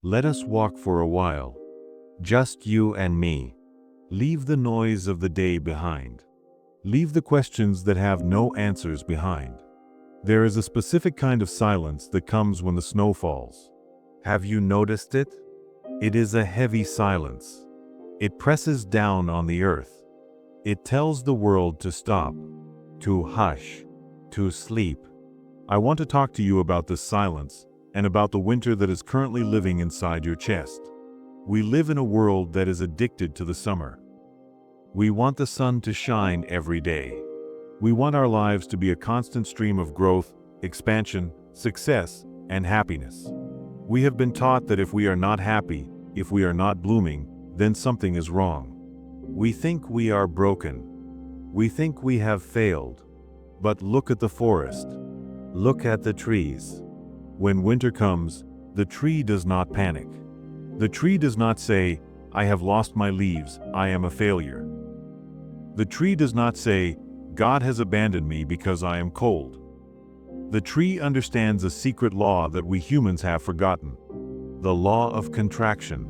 Let us walk for a while. Just you and me. Leave the noise of the day behind. Leave the questions that have no answers behind. There is a specific kind of silence that comes when the snow falls. Have you noticed it? It is a heavy silence. It presses down on the earth. It tells the world to stop, to hush, to sleep. I want to talk to you about this silence and about the winter that is currently living inside your chest. We live in a world that is addicted to the summer. We want the sun to shine every day. We want our lives to be a constant stream of growth, expansion, success, and happiness. We have been taught that if we are not happy, if we are not blooming, then something is wrong. We think we are broken. We think we have failed. But look at the forest. Look at the trees. When winter comes, the tree does not panic. The tree does not say, "I have lost my leaves, I am a failure." The tree does not say, "God has abandoned me because I am cold." The tree understands a secret law that we humans have forgotten. The law of contraction.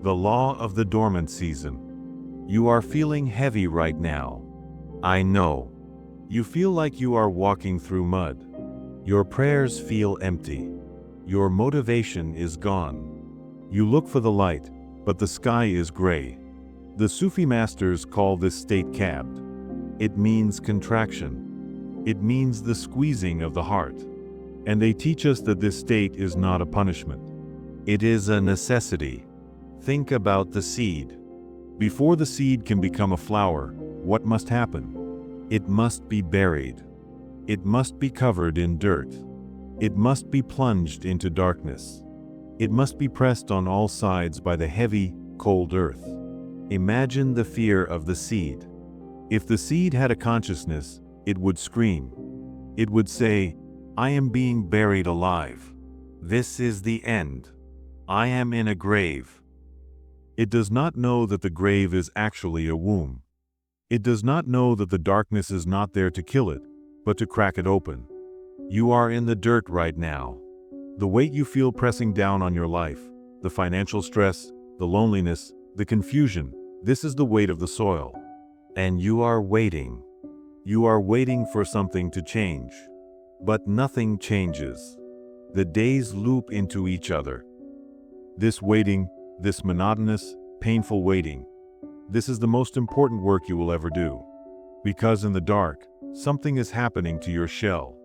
The law of the dormant season. You are feeling heavy right now. I know. You feel like you are walking through mud. Your prayers feel empty. Your motivation is gone. You look for the light, but the sky is gray. The Sufi masters call this state Qabd. It means contraction. It means the squeezing of the heart. And they teach us that this state is not a punishment. It is a necessity. Think about the seed. Before the seed can become a flower, what must happen? It must be buried. It must be covered in dirt. It must be plunged into darkness. It must be pressed on all sides by the heavy, cold earth. Imagine the fear of the seed. If the seed had a consciousness, it would scream. It would say, "I am being buried alive. This is the end. I am in a grave." It does not know that the grave is actually a womb. It does not know that the darkness is not there to kill it, but to crack it open. You are in the dirt right now. The weight you feel pressing down on your life, the financial stress, the loneliness, the confusion, this is the weight of the soil. And you are waiting. You are waiting for something to change. But nothing changes. The days loop into each other. This waiting, this monotonous, painful waiting, this is the most important work you will ever do. Because in the dark, something is happening to your shell.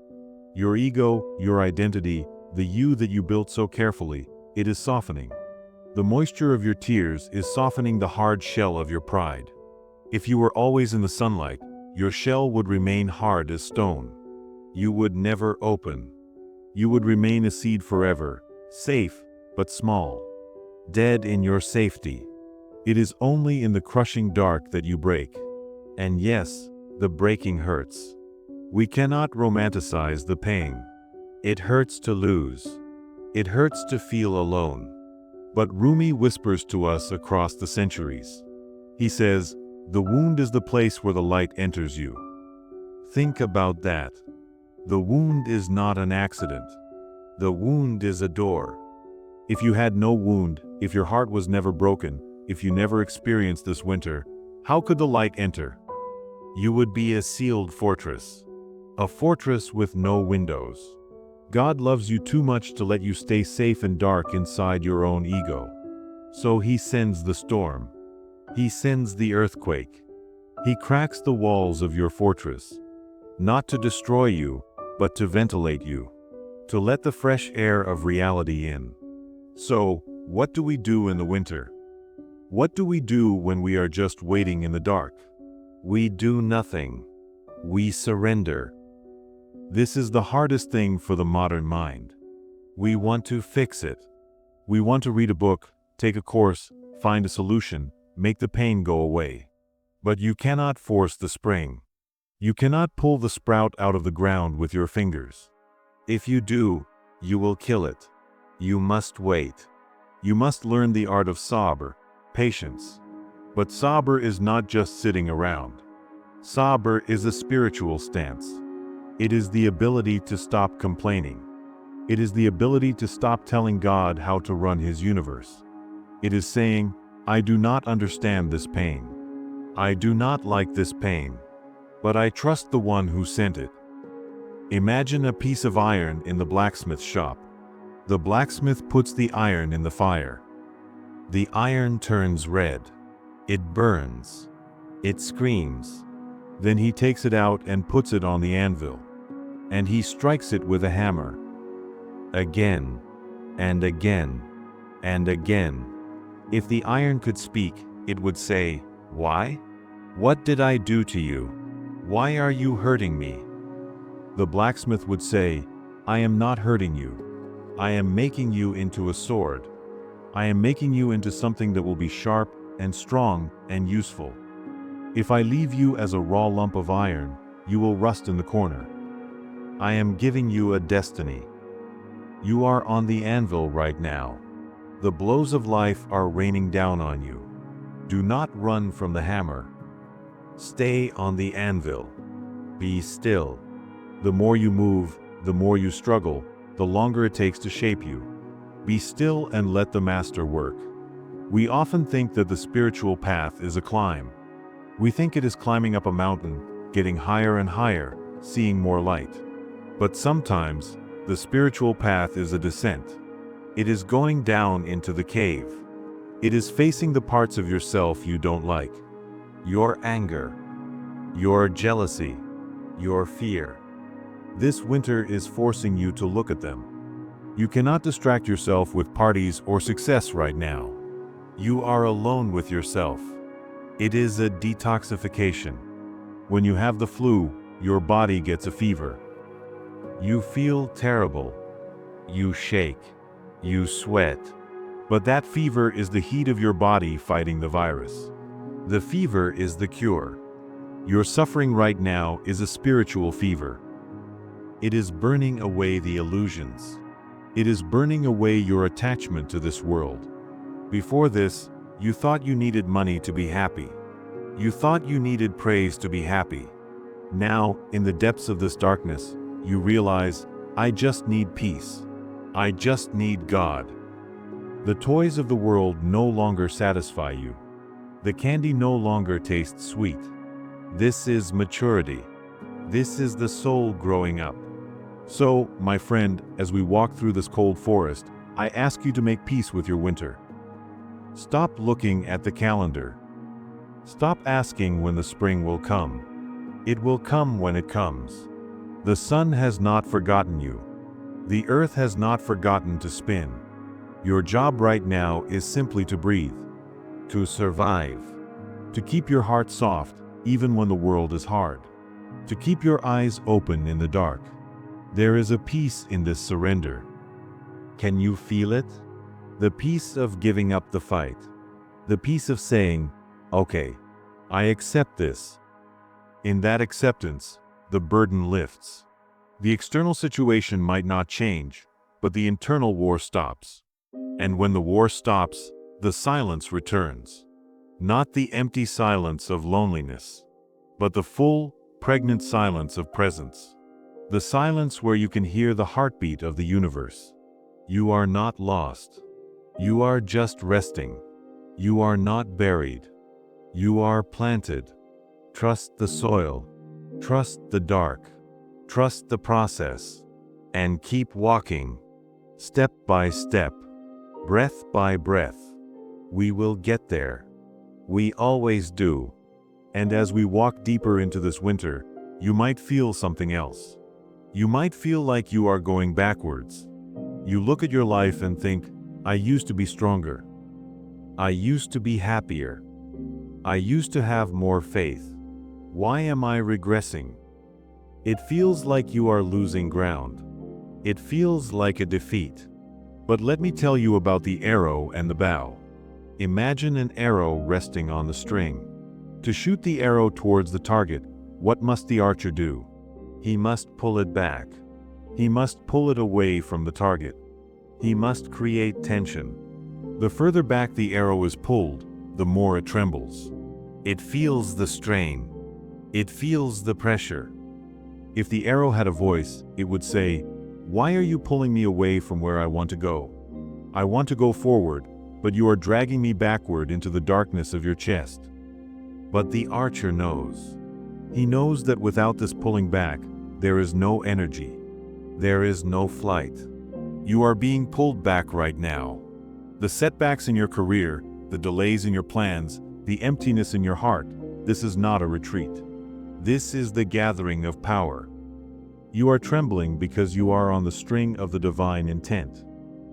Your ego, your identity, the you that you built so carefully, it is softening. The moisture of your tears is softening the hard shell of your pride. If you were always in the sunlight, your shell would remain hard as stone. You would never open. You would remain a seed forever, safe, but small. Dead in your safety. It is only in the crushing dark that you break. And yes, the breaking hurts. We cannot romanticize the pain. It hurts to lose. It hurts to feel alone. But Rumi whispers to us across the centuries. He says, "The wound is the place where the light enters you." Think about that. The wound is not an accident. The wound is a door. If you had no wound, if your heart was never broken, if you never experienced this winter, how could the light enter? You would be a sealed fortress. A fortress with no windows. God loves you too much to let you stay safe and dark inside your own ego. So He sends the storm. He sends the earthquake. He cracks the walls of your fortress. Not to destroy you, but to ventilate you. To let the fresh air of reality in. So, what do we do in the winter? What do we do when we are just waiting in the dark? We do nothing. We surrender. This is the hardest thing for the modern mind. We want to fix it. We want to read a book, take a course, find a solution, make the pain go away. But you cannot force the spring. You cannot pull the sprout out of the ground with your fingers. If you do, you will kill it. You must wait. You must learn the art of Sabr, patience. But Sabr is not just sitting around. Sabr is a spiritual stance. It is the ability to stop complaining. It is the ability to stop telling God how to run His universe. It is saying, I do not understand this pain. I do not like this pain. But I trust the one who sent it. Imagine a piece of iron in the blacksmith shop. The blacksmith puts the iron in the fire. The iron turns red. It burns. It screams. Then he takes it out and puts it on the anvil. And he strikes it with a hammer. Again, and again, and again. If the iron could speak, it would say, "Why? What did I do to you? Why are you hurting me?" The blacksmith would say, "I am not hurting you. I am making you into a sword. I am making you into something that will be sharp and strong and useful. If I leave you as a raw lump of iron, you will rust in the corner. I am giving you a destiny. You are on the anvil right now. The blows of life are raining down on you. Do not run from the hammer. Stay on the anvil. Be still. The more you move, the more you struggle, the longer it takes to shape you. Be still and let the master work." We often think that the spiritual path is a climb. We think it is climbing up a mountain, getting higher and higher, seeing more light. But sometimes, the spiritual path is a descent. It is going down into the cave. It is facing the parts of yourself you don't like. Your anger, your jealousy, your fear. This winter is forcing you to look at them. You cannot distract yourself with parties or success right now. You are alone with yourself. It is a detoxification. When you have the flu, your body gets a fever. You feel terrible. You shake. You sweat. But that fever is the heat of your body fighting the virus. The fever is the cure. Your suffering right now is a spiritual fever. It is burning away the illusions. It is burning away your attachment to this world. Before this, you thought you needed money to be happy. You thought you needed praise to be happy. Now, in the depths of this darkness, you realize, I just need peace. I just need God. The toys of the world no longer satisfy you. The candy no longer tastes sweet. This is maturity. This is the soul growing up. So, my friend, as we walk through this cold forest, I ask you to make peace with your winter. Stop looking at the calendar. Stop asking when the spring will come. It will come when it comes. The sun has not forgotten you. The earth has not forgotten to spin. Your job right now is simply to breathe, to survive, to keep your heart soft even when the world is hard, to keep your eyes open in the dark. There is a peace in this surrender. Can you feel it? The peace of giving up the fight. The peace of saying, okay, I accept this. In that acceptance, the burden lifts. The external situation might not change, but the internal war stops. And when the war stops, the silence returns. Not the empty silence of loneliness, but the full, pregnant silence of presence. The silence where you can hear the heartbeat of the universe. You are not lost. You are just resting. You are not buried. You are planted. Trust the soil. Trust the dark. Trust the process. And keep walking. Step by step. Breath by breath. We will get there. We always do. And as we walk deeper into this winter, you might feel something else. You might feel like you are going backwards. You look at your life and think, I used to be stronger. I used to be happier. I used to have more faith. Why am I regressing? It feels like you are losing ground. It feels like a defeat. But let me tell you about the arrow and the bow. Imagine an arrow resting on the string. To shoot the arrow towards the target, what must the archer do? He must pull it back. He must pull it away from the target. He must create tension. The further back the arrow is pulled, the more it trembles. It feels the strain. It feels the pressure. If the arrow had a voice, it would say, Why are you pulling me away from where I want to go? I want to go forward, but you are dragging me backward into the darkness of your chest. But the archer knows. He knows that without this pulling back, there is no energy. There is no flight. You are being pulled back right now. The setbacks in your career, the delays in your plans, the emptiness in your heart, this is not a retreat. This is the gathering of power. You are trembling because you are on the string of the divine intent.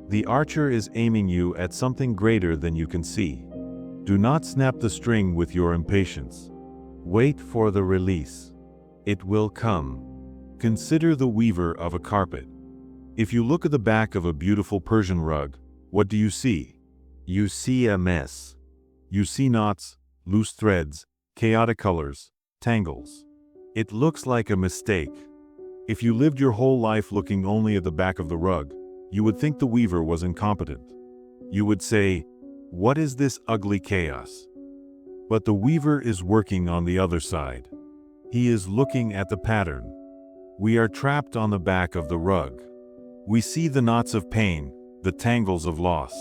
The archer is aiming you at something greater than you can see. Do not snap the string with your impatience. Wait for the release. It will come. Consider the weaver of a carpet. If you look at the back of a beautiful Persian rug, what do you see? You see a mess. You see knots, loose threads, chaotic colors, tangles. It looks like a mistake. If you lived your whole life looking only at the back of the rug, you would think the weaver was incompetent. You would say, "What is this ugly chaos?" But the weaver is working on the other side. He is looking at the pattern. We are trapped on the back of the rug. We see the knots of pain, the tangles of loss.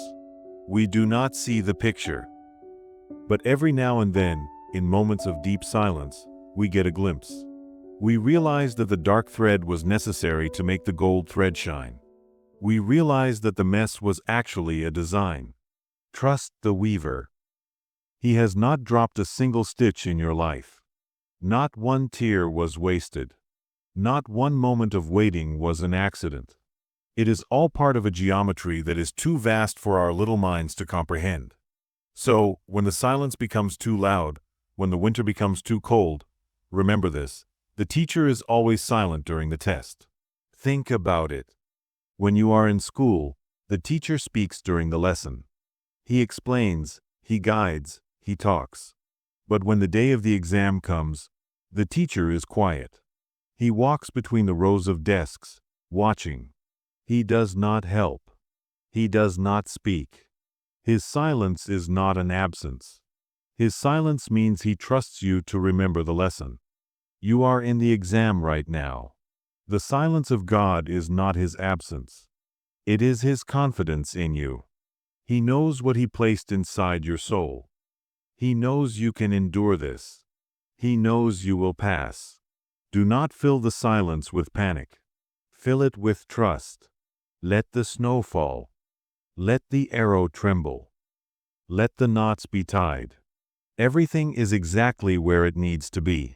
We do not see the picture. But every now and then, in moments of deep silence, we get a glimpse. We realize that the dark thread was necessary to make the gold thread shine. We realize that the mess was actually a design. Trust the weaver. He has not dropped a single stitch in your life. Not one tear was wasted. Not one moment of waiting was an accident. It is all part of a geometry that is too vast for our little minds to comprehend. So, when the silence becomes too loud, when the winter becomes too cold, remember this: the teacher is always silent during the test. Think about it. When you are in school, the teacher speaks during the lesson. He explains, he guides, he talks. But when the day of the exam comes, the teacher is quiet. He walks between the rows of desks, watching. He does not help. He does not speak. His silence is not an absence. His silence means he trusts you to remember the lesson. You are in the exam right now. The silence of God is not his absence. It is his confidence in you. He knows what he placed inside your soul. He knows you can endure this. He knows you will pass. Do not fill the silence with panic. Fill it with trust. Let the snow fall. Let the arrow tremble. Let the knots be tied. Everything is exactly where it needs to be.